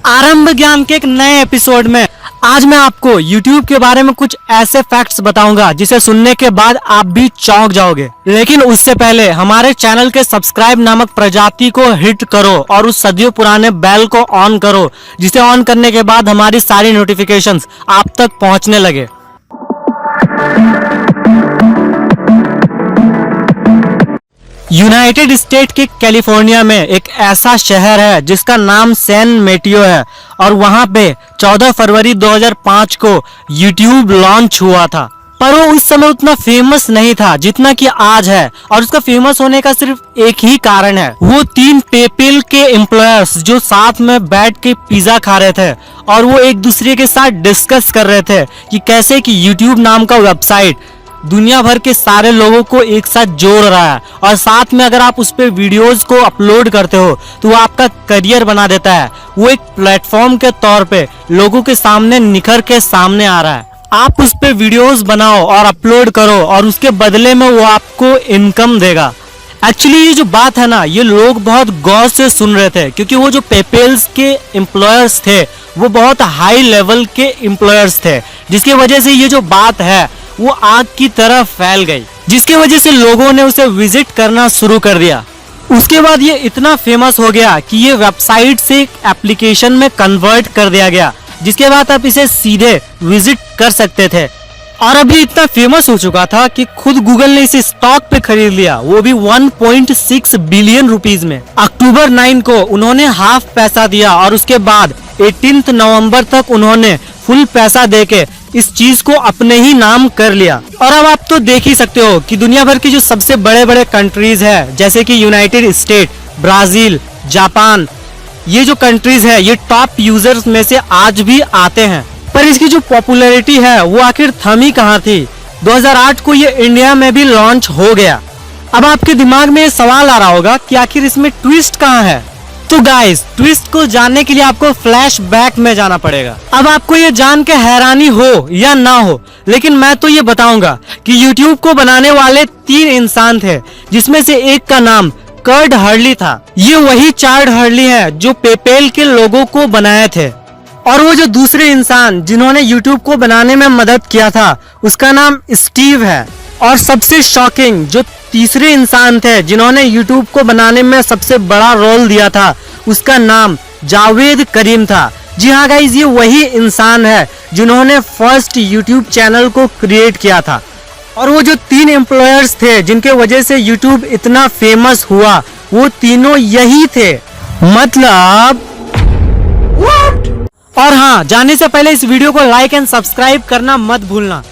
आरंभ ज्ञान के एक नए एपिसोड में आज मैं आपको YouTube के बारे में कुछ ऐसे फैक्ट्स बताऊंगा जिसे सुनने के बाद आप भी चौंक जाओगे। लेकिन उससे पहले हमारे चैनल के सब्सक्राइब नामक प्रजाति को हिट करो और उस सदियों पुराने बेल को ऑन करो, जिसे ऑन करने के बाद हमारी सारी नोटिफिकेशंस आप तक पहुंचने लगे। यूनाइटेड स्टेट के कैलिफोर्निया में एक ऐसा शहर है जिसका नाम सैन मेटियो है और वहां पे 14 फरवरी 2005 को YouTube लॉन्च हुआ था। पर वो उस समय उतना फेमस नहीं था जितना कि आज है, और उसका फेमस होने का सिर्फ एक ही कारण है। वो 3 पेपल के एम्प्लॉयर्स जो साथ में बैठ के पिज्जा खा रहे थे और वो एक दूसरे के साथ डिस्कस कर रहे थे कि कैसे कि YouTube नाम का वेबसाइट दुनिया भर के सारे लोगों को एक साथ जोड़ रहा है, और साथ में अगर आप उस पे वीडियोस को अपलोड करते हो तो वो आपका करियर बना देता है। वो एक प्लेटफॉर्म के तौर पे लोगों के सामने निखर के सामने आ रहा है। आप उस पे वीडियोस बनाओ और अपलोड करो और उसके बदले में वो आपको इनकम देगा। एक्चुअली ये जो बात है ना, ये लोग बहुत गौर से सुन रहे थे क्योंकि वो जो पेपेल्स के एम्प्लॉयर्स थे वो बहुत हाई लेवल के एम्प्लॉयर्स थे, जिसकी वजह से ये जो बात है वो आग की तरह फैल गई, जिसकी वजह से लोगों ने उसे विजिट करना शुरू कर दिया। उसके बाद ये इतना फेमस हो गया कि ये वेबसाइट से एक एप्लीकेशन में कन्वर्ट कर दिया गया, जिसके बाद आप इसे सीधे विजिट कर सकते थे। और अभी इतना फेमस हो चुका था कि खुद गूगल ने इसे स्टॉक पे खरीद लिया, वो भी 1.6 बिलियन रुपीस में। अक्टूबर 9 को उन्होंने हाफ पैसा दिया और उसके बाद 18 नवंबर तक उन्होंने फुल पैसा देके इस चीज को अपने ही नाम कर लिया। और अब आप तो देख ही सकते हो कि दुनिया भर की जो सबसे बड़े बड़े कंट्रीज है जैसे कि यूनाइटेड स्टेट, ब्राजील, जापान, ये जो कंट्रीज है ये टॉप यूजर्स में से आज भी आते हैं। पर इसकी जो पॉपुलैरिटी है वो आखिर थमी कहाँ थी। 2008 को ये इंडिया में भी लॉन्च हो गया। अब आपके दिमाग में सवाल आ रहा होगा कि आखिर इसमें ट्विस्ट कहाँ है। तो गाइस, ट्विस्ट को जानने के लिए आपको फ्लैशबैक में जाना पड़ेगा। अब आपको ये जान के हैरानी हो या ना हो, लेकिन मैं तो ये बताऊंगा कि YouTube को बनाने वाले 3 इंसान थे, जिसमें से एक का नाम कर्ट हर्ली था। ये वही चार्ड हर्ली है जो पेपेल के लोगों को बनाए थे। और वो जो दूसरे इंसान जिन्होंने YouTube को बनाने में मदद किया था उसका नाम स्टीव है। और सबसे शॉकिंग जो तीसरे इंसान थे जिन्होंने YouTube को बनाने में सबसे बड़ा रोल दिया था उसका नाम जावेद करीम था। जी हाँ गाइस, ये वही इंसान है जिन्होंने फर्स्ट YouTube चैनल को क्रिएट किया था। और वो जो 3 एम्प्लॉयर्स थे जिनके वजह से YouTube इतना फेमस हुआ वो तीनों यही थे। मतलब What? और हाँ, जाने से पहले इस वीडियो को लाइक एंड सब्सक्राइब करना मत भूलना।